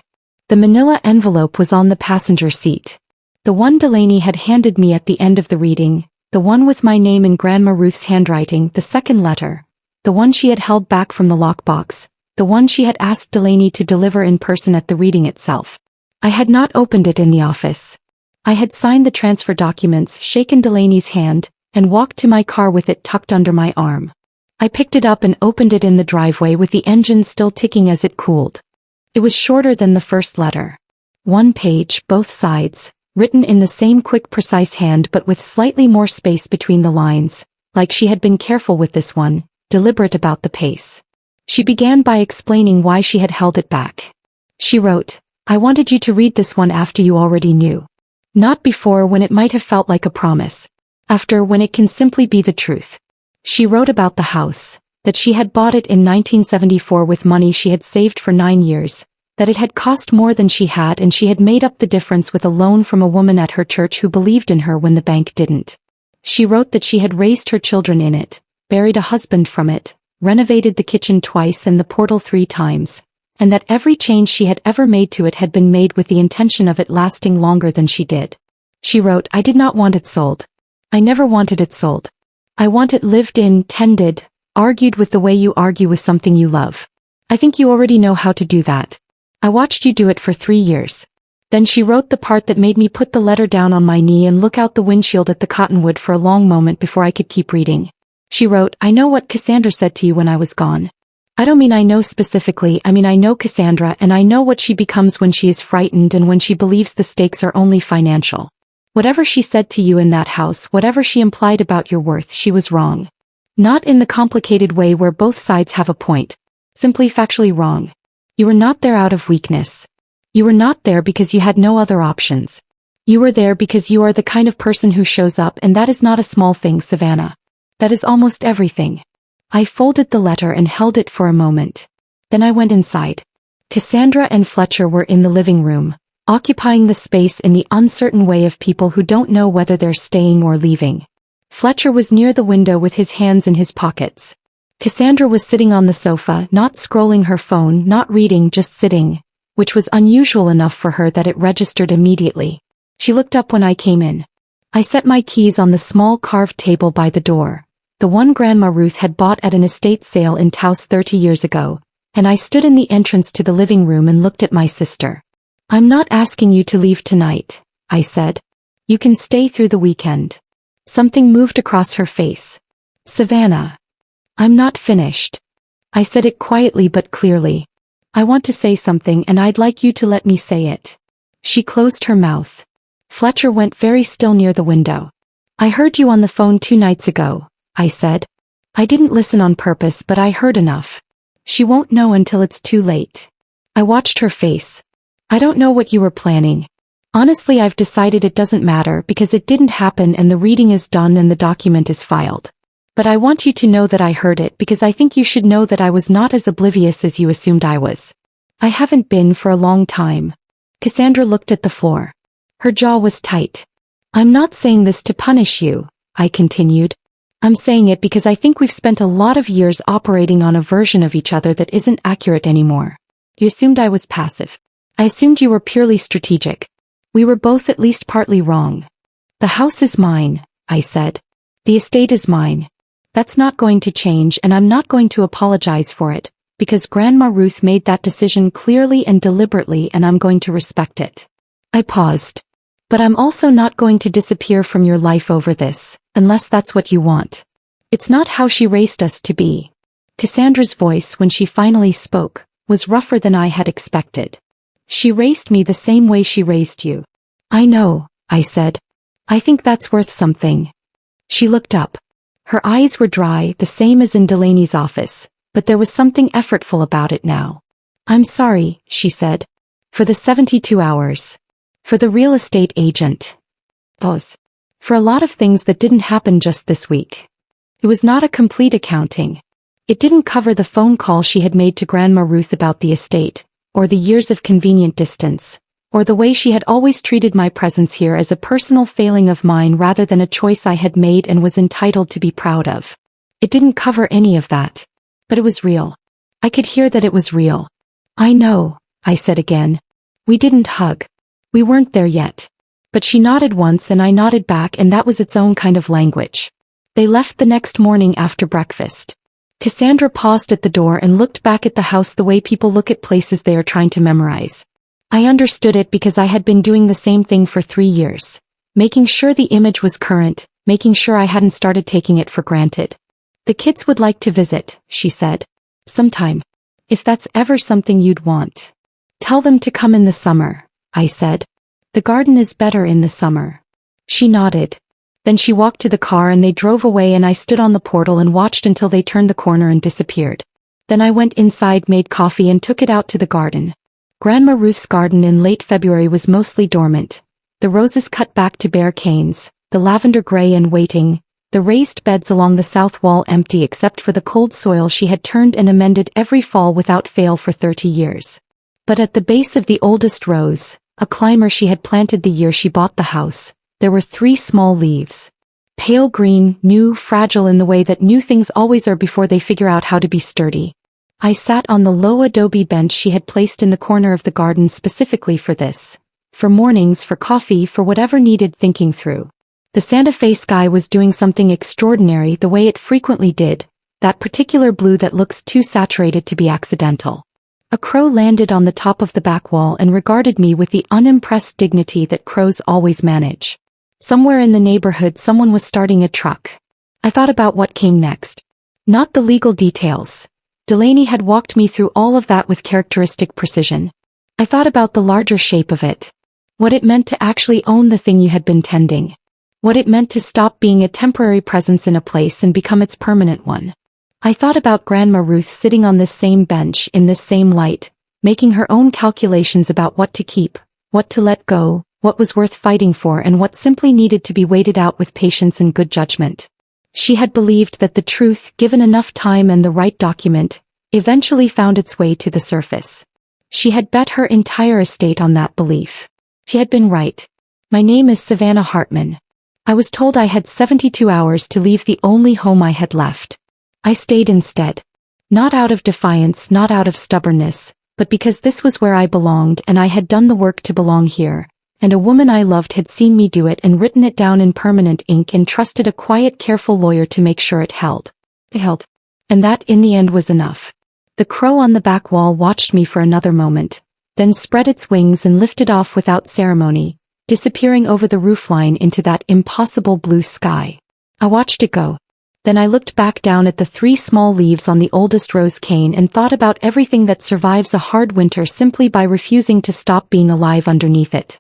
Speaker 1: The manila envelope was on the passenger seat. The one Delaney had handed me at the end of the reading, the one with my name in Grandma Ruth's handwriting, the second letter, the one she had held back from the lockbox, the one she had asked Delaney to deliver in person at the reading itself. I had not opened it in the office. I had signed the transfer documents, shaken Delaney's hand, and walked to my car with it tucked under my arm. I picked it up and opened it in the driveway with the engine still ticking as it cooled. It was shorter than the first letter. 1 page, both sides, written in the same quick, precise hand but with slightly more space between the lines, like she had been careful with this one, deliberate about the pace. She began by explaining why she had held it back. She wrote, I wanted you to read this one after you already knew. Not before, when it might have felt like a promise. After, when it can simply be the truth. She wrote about the house, that she had bought it in 1974 with money she had saved for 9 years, that it had cost more than she had and she had made up the difference with a loan from a woman at her church who believed in her when the bank didn't. She wrote that she had raised her children in it, buried a husband from it, renovated the kitchen twice and the portal 3 times, and that every change she had ever made to it had been made with the intention of it lasting longer than she did. She wrote, I did not want it sold. I never wanted it sold. I want it lived in, tended, argued with the way you argue with something you love. I think you already know how to do that. I watched you do it for 3 years. Then she wrote the part that made me put the letter down on my knee and look out the windshield at the cottonwood for a long moment before I could keep reading. She wrote, I know what Cassandra said to you when I was gone. I don't mean I know specifically, I mean I know Cassandra and I know what she becomes when she is frightened and when she believes the stakes are only financial. Whatever she said to you in that house, whatever she implied about your worth, she was wrong. Not in the complicated way where both sides have a point. Simply factually wrong. You were not there out of weakness. You were not there because you had no other options. You were there because you are the kind of person who shows up, and that is not a small thing, Savannah. That is almost everything. I folded the letter and held it for a moment. Then I went inside. Cassandra and Fletcher were in the living room, occupying the space in the uncertain way of people who don't know whether they're staying or leaving. Fletcher was near the window with his hands in his pockets. Cassandra was sitting on the sofa, not scrolling her phone, not reading, just sitting, which was unusual enough for her that it registered immediately. She looked up when I came in. I set my keys on the small carved table by the door, the one Grandma Ruth had bought at an estate sale in Taos 30 years ago, and I stood in the entrance to the living room and looked at my sister. I'm not asking you to leave tonight, I said. You can stay through the weekend. Something moved across her face. Savannah. I'm not finished. I said it quietly but clearly. I want to say something and I'd like you to let me say it. She closed her mouth. Fletcher went very still near the window. I heard you on the phone 2 nights ago, I said. I didn't listen on purpose but I heard enough. She won't know until it's too late. I watched her face. I don't know what you were planning. Honestly, I've decided it doesn't matter because it didn't happen and the reading is done and the document is filed. But I want you to know that I heard it because I think you should know that I was not as oblivious as you assumed I was. I haven't been for a long time. Cassandra looked at the floor. Her jaw was tight. I'm not saying this to punish you, I continued. I'm saying it because I think we've spent a lot of years operating on a version of each other that isn't accurate anymore. You assumed I was passive. I assumed you were purely strategic. We were both at least partly wrong. The house is mine, I said. The estate is mine. That's not going to change and I'm not going to apologize for it, because Grandma Ruth made that decision clearly and deliberately and I'm going to respect it. I paused. But I'm also not going to disappear from your life over this, unless that's what you want. It's not how she raised us to be. Cassandra's voice, when she finally spoke, was rougher than I had expected. She raised me the same way she raised you. I know, I said. I think that's worth something. She looked up. Her eyes were dry, the same as in Delaney's office, but there was something effortful about it now. I'm sorry, she said. For the 72 hours. For the real estate agent. Pause. For a lot of things that didn't happen just this week. It was not a complete accounting. It didn't cover the phone call she had made to Grandma Ruth about the estate, or the years of convenient distance, or the way she had always treated my presence here as a personal failing of mine rather than a choice I had made and was entitled to be proud of. It didn't cover any of that. But it was real. I could hear that it was real. I know, I said again. We didn't hug. We weren't there yet. But she nodded once and I nodded back and that was its own kind of language. They left the next morning after breakfast. Cassandra paused at the door and looked back at the house the way people look at places they are trying to memorize. I understood it because I had been doing the same thing for 3 years. Making sure the image was current, making sure I hadn't started taking it for granted. The kids would like to visit, she said. Sometime. If that's ever something you'd want. Tell them to come in the summer, I said. The garden is better in the summer. She nodded. Then she walked to the car and they drove away and I stood on the portal and watched until they turned the corner and disappeared. Then I went inside, made coffee and took it out to the garden. Grandma Ruth's garden in late February was mostly dormant. The roses cut back to bare canes, the lavender gray and waiting, the raised beds along the south wall empty except for the cold soil she had turned and amended every fall without fail for 30 years. But at the base of the oldest rose, a climber she had planted the year she bought the house, there were 3 small leaves. Pale green, new, fragile in the way that new things always are before they figure out how to be sturdy. I sat on the low adobe bench she had placed in the corner of the garden specifically for this. For mornings, for coffee, for whatever needed thinking through. The Santa Fe sky was doing something extraordinary the way it frequently did, that particular blue that looks too saturated to be accidental. A crow landed on the top of the back wall and regarded me with the unimpressed dignity that crows always manage. Somewhere in the neighborhood someone was starting a truck. I thought about what came next. Not the legal details. Delaney had walked me through all of that with characteristic precision. I thought about the larger shape of it. What it meant to actually own the thing you had been tending. What it meant to stop being a temporary presence in a place and become its permanent one. I thought about Grandma Ruth sitting on this same bench in this same light, making her own calculations about what to keep, what to let go, what was worth fighting for and what simply needed to be waited out with patience and good judgment. She had believed that the truth, given enough time and the right document, eventually found its way to the surface. She had bet her entire estate on that belief. She had been right. My name is Savannah Hartman. I was told I had 72 hours to leave the only home I had left. I stayed instead. Not out of defiance, not out of stubbornness, but because this was where I belonged and I had done the work to belong here, and a woman I loved had seen me do it and written it down in permanent ink and trusted a quiet, careful lawyer to make sure it held. It held. And that, in the end, was enough. The crow on the back wall watched me for another moment, then spread its wings and lifted off without ceremony, disappearing over the roofline into that impossible blue sky. I watched it go. Then I looked back down at the 3 small leaves on the oldest rose cane and thought about everything that survives a hard winter simply by refusing to stop being alive underneath it.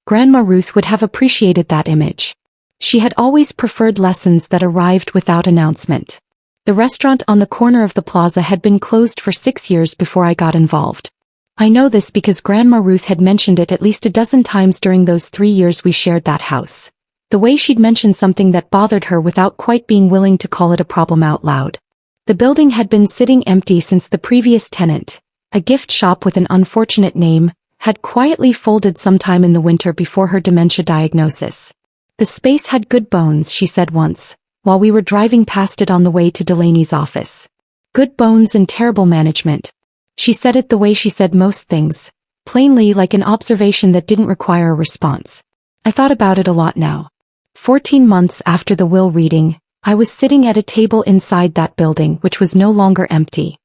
Speaker 1: Grandma Ruth would have appreciated that image. She had always preferred lessons that arrived without announcement. The restaurant on the corner of the plaza had been closed for 6 years before I got involved. I know this because Grandma Ruth had mentioned it at least a dozen times during those 3 years we shared that house. The way she'd mentioned something that bothered her without quite being willing to call it a problem out loud. The building had been sitting empty since the previous tenant, a gift shop with an unfortunate name, had quietly folded sometime in the winter before her dementia diagnosis. The space had good bones, she said once, while we were driving past it on the way to Delaney's office. Good bones and terrible management. She said it the way she said most things, plainly, like an observation that didn't require a response. I thought about it a lot now. 14 months after the will reading, I was sitting at a table inside that building which was no longer empty.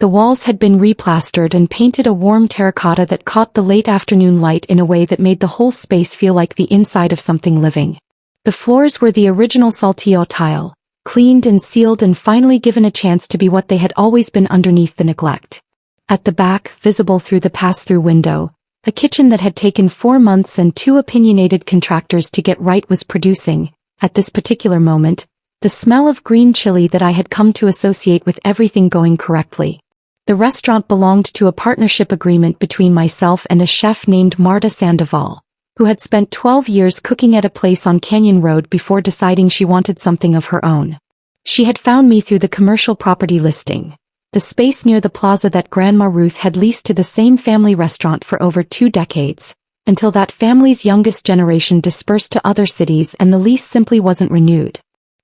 Speaker 1: The walls had been replastered and painted a warm terracotta that caught the late afternoon light in a way that made the whole space feel like the inside of something living. The floors were the original saltillo tile, cleaned and sealed and finally given a chance to be what they had always been underneath the neglect. At the back, visible through the pass-through window, a kitchen that had taken 4 months and 2 opinionated contractors to get right was producing, at this particular moment, the smell of green chili that I had come to associate with everything going correctly. The restaurant belonged to a partnership agreement between myself and a chef named Marta Sandoval, who had spent 12 years cooking at a place on Canyon Road before deciding she wanted something of her own. She had found me through the commercial property listing, the space near the plaza that Grandma Ruth had leased to the same family restaurant for over 2 decades, until that family's youngest generation dispersed to other cities and the lease simply wasn't renewed.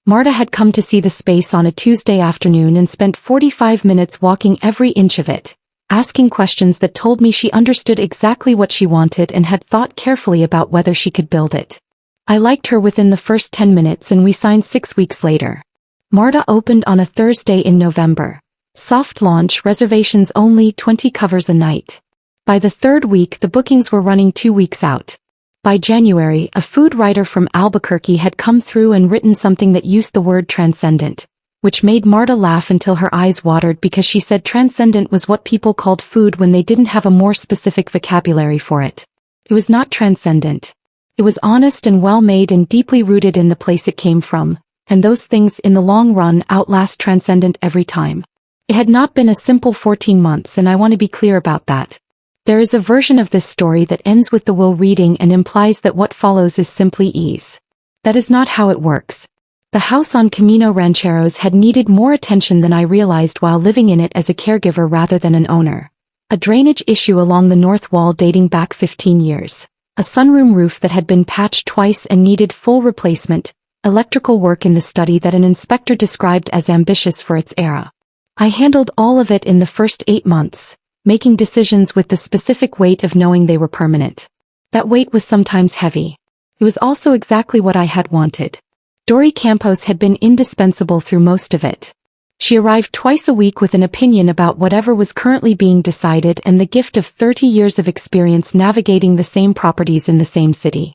Speaker 1: Marta had come to see the space on a Tuesday afternoon and spent 45 minutes walking every inch of it, asking questions that told me she understood exactly what she wanted and had thought carefully about whether she could build it. I liked her within the first 10 minutes and we signed 6 weeks later. Marta opened on a Thursday in November. Soft launch, reservations only, 20 covers a night. By the 3rd week the bookings were running 2 weeks out. By January, a food writer from Albuquerque had come through and written something that used the word transcendent, which made Marta laugh until her eyes watered because she said transcendent was what people called food when they didn't have a more specific vocabulary for it. It was not transcendent. It was honest and well-made and deeply rooted in the place it came from, and those things in the long run outlast transcendent every time. It had not been a simple 14 months and I want to be clear about that. There is a version of this story that ends with the will reading and implies that what follows is simply ease. That is not how it works. The house on Camino Rancheros had needed more attention than I realized while living in it as a caregiver rather than an owner. A drainage issue along the north wall dating back 15 years. A sunroom roof that had been patched twice and needed full replacement. Electrical work in the study that an inspector described as ambitious for its era. I handled all of it in the first 8 months, making decisions with the specific weight of knowing they were permanent. That weight was sometimes heavy. It was also exactly what I had wanted. Dori Campos had been indispensable through most of it. She arrived twice a week with an opinion about whatever was currently being decided and the gift of 30 years of experience navigating the same properties in the same city.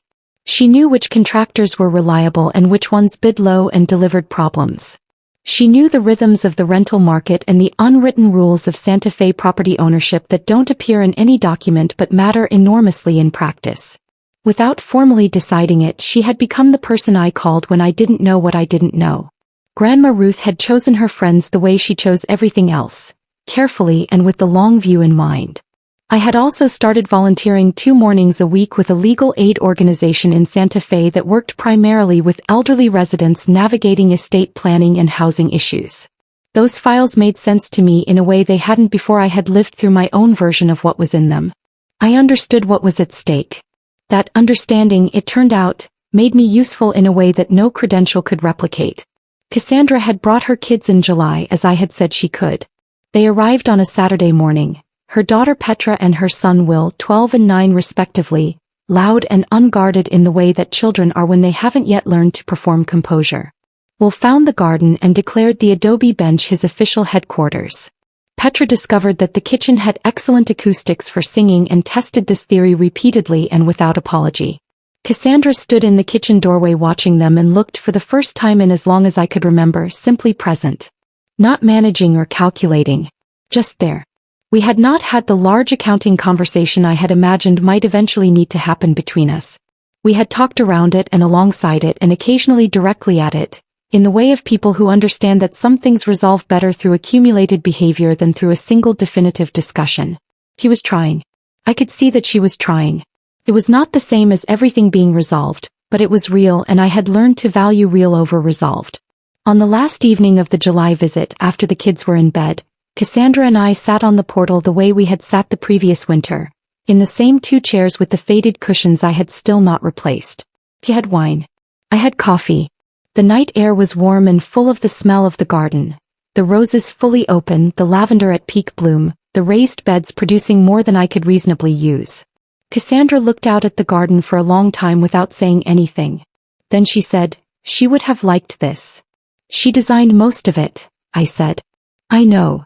Speaker 1: She knew which contractors were reliable and which ones bid low and delivered problems. She knew the rhythms of the rental market and the unwritten rules of Santa Fe property ownership that don't appear in any document but matter enormously in practice. Without formally deciding it, she had become the person I called when I didn't know what I didn't know. Grandma Ruth had chosen her friends the way she chose everything else, carefully and with the long view in mind. I had also started volunteering 2 mornings a week with a legal aid organization in Santa Fe that worked primarily with elderly residents navigating estate planning and housing issues. Those files made sense to me in a way they hadn't before. I had lived through my own version of what was in them. I understood what was at stake. That understanding, it turned out, made me useful in a way that no credential could replicate. Cassandra had brought her kids in July as I had said she could. They arrived on a Saturday morning. Her daughter Petra and her son Will, 12 and 9 respectively, loud and unguarded in the way that children are when they haven't yet learned to perform composure. Will found the garden and declared the adobe bench his official headquarters. Petra discovered that the kitchen had excellent acoustics for singing and tested this theory repeatedly and without apology. Cassandra stood in the kitchen doorway watching them and looked, for the first time in as long as I could remember, simply present. Not managing or calculating. Just there. We had not had the large accounting conversation I had imagined might eventually need to happen between us. We had talked around it and alongside it and occasionally directly at it, in the way of people who understand that some things resolve better through accumulated behavior than through a single definitive discussion. He was trying. I could see that she was trying. It was not the same as everything being resolved, but it was real, and I had learned to value real over resolved. On the last evening of the July visit, after the kids were in bed, Cassandra and I sat on the portal the way we had sat the previous winter, in the same 2 chairs with the faded cushions I had still not replaced. He had wine. I had coffee. The night air was warm and full of the smell of the garden, the roses fully open, the lavender at peak bloom, the raised beds producing more than I could reasonably use. Cassandra looked out at the garden for a long time without saying anything. Then she said, "She would have liked this. She designed most of it," I said. "I know.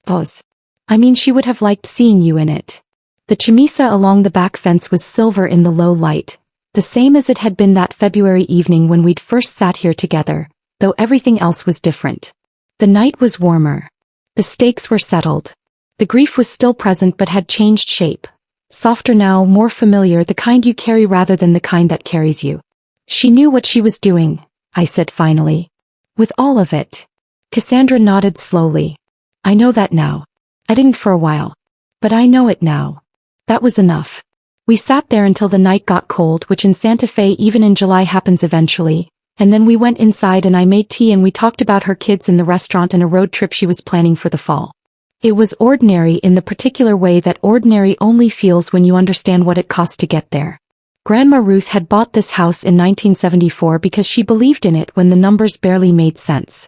Speaker 1: Pause. I mean, she would have liked seeing you in it." The chamisa along the back fence was silver in the low light, the same as it had been that February evening when we'd first sat here together, though everything else was different. The night was warmer. The stakes were settled. The grief was still present but had changed shape. Softer now, more familiar, the kind you carry rather than the kind that carries you. "She knew what she was doing," I said finally. "With all of it." Cassandra nodded slowly. "I know that now. I didn't for a while. But I know it now." That was enough. We sat there until the night got cold, which in Santa Fe even in July happens eventually, and then we went inside and I made tea and we talked about her kids in the restaurant and a road trip she was planning for the fall. It was ordinary in the particular way that ordinary only feels when you understand what it cost to get there. Grandma Ruth had bought this house in 1974 because she believed in it when the numbers barely made sense.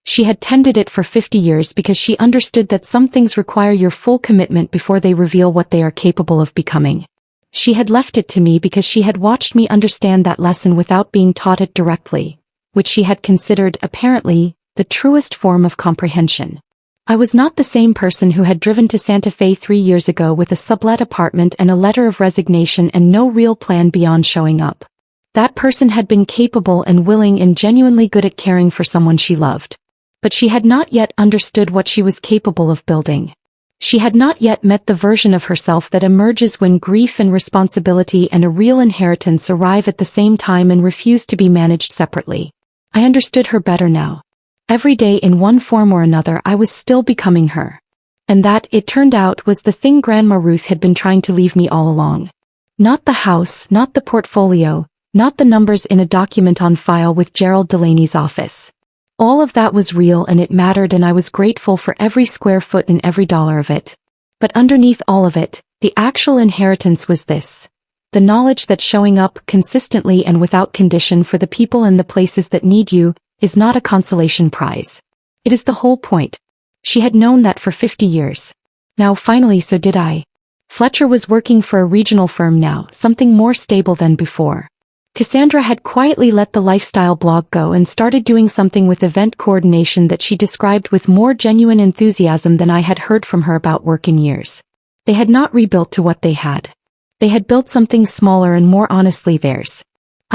Speaker 1: She had tended it for 50 years because she understood that some things require your full commitment before they reveal what they are capable of becoming. She had left it to me because she had watched me understand that lesson without being taught it directly, which she had considered, apparently, the truest form of comprehension. I was not the same person who had driven to Santa Fe 3 years ago with a sublet apartment and a letter of resignation and no real plan beyond showing up. That person had been capable and willing and genuinely good at caring for someone she loved. But she had not yet understood what she was capable of building. She had not yet met the version of herself that emerges when grief and responsibility and a real inheritance arrive at the same time and refuse to be managed separately. I understood her better now. Every day in one form or another I was still becoming her. And that, it turned out, was the thing Grandma Ruth had been trying to leave me all along. Not the house, not the portfolio, not the numbers in a document on file with Gerald Delaney's office. All of that was real and it mattered, and I was grateful for every square foot and every dollar of it. But underneath all of it, the actual inheritance was this. The knowledge that showing up consistently and without condition for the people and the places that need you is not a consolation prize. It is the whole point. She had known that for 50 years. Now finally so did I. Fletcher was working for a regional firm now, something more stable than before. Cassandra had quietly let the lifestyle blog go and started doing something with event coordination that she described with more genuine enthusiasm than I had heard from her about work in years. They had not rebuilt to what they had. They had built something smaller and more honestly theirs.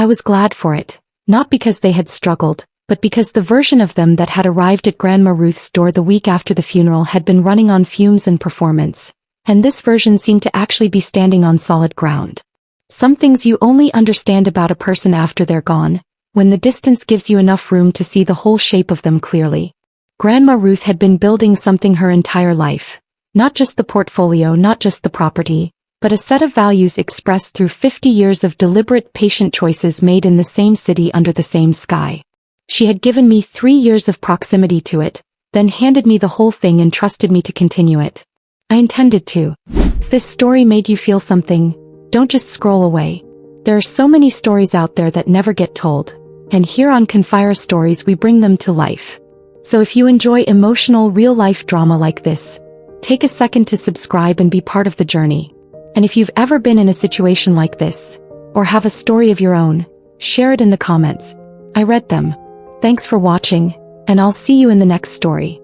Speaker 1: I was glad for it, not because they had struggled, but because the version of them that had arrived at Grandma Ruth's door the week after the funeral had been running on fumes and performance, and this version seemed to actually be standing on solid ground. Some things you only understand about a person after they're gone, when the distance gives you enough room to see the whole shape of them clearly. Grandma Ruth had been building something her entire life. Not just the portfolio, not just the property, but a set of values expressed through 50 years of deliberate, patient choices made in the same city under the same sky. She had given me 3 years of proximity to it, then handed me the whole thing and trusted me to continue it. I intended to. If this story made you feel something, don't just scroll away. There are so many stories out there that never get told, and here on Confire Stories we bring them to life. So if you enjoy emotional, real-life drama like this, take a second to subscribe and be part of the journey. And if you've ever been in a situation like this, or have a story of your own, share it in the comments. I read them. Thanks for watching, and I'll see you in the next story.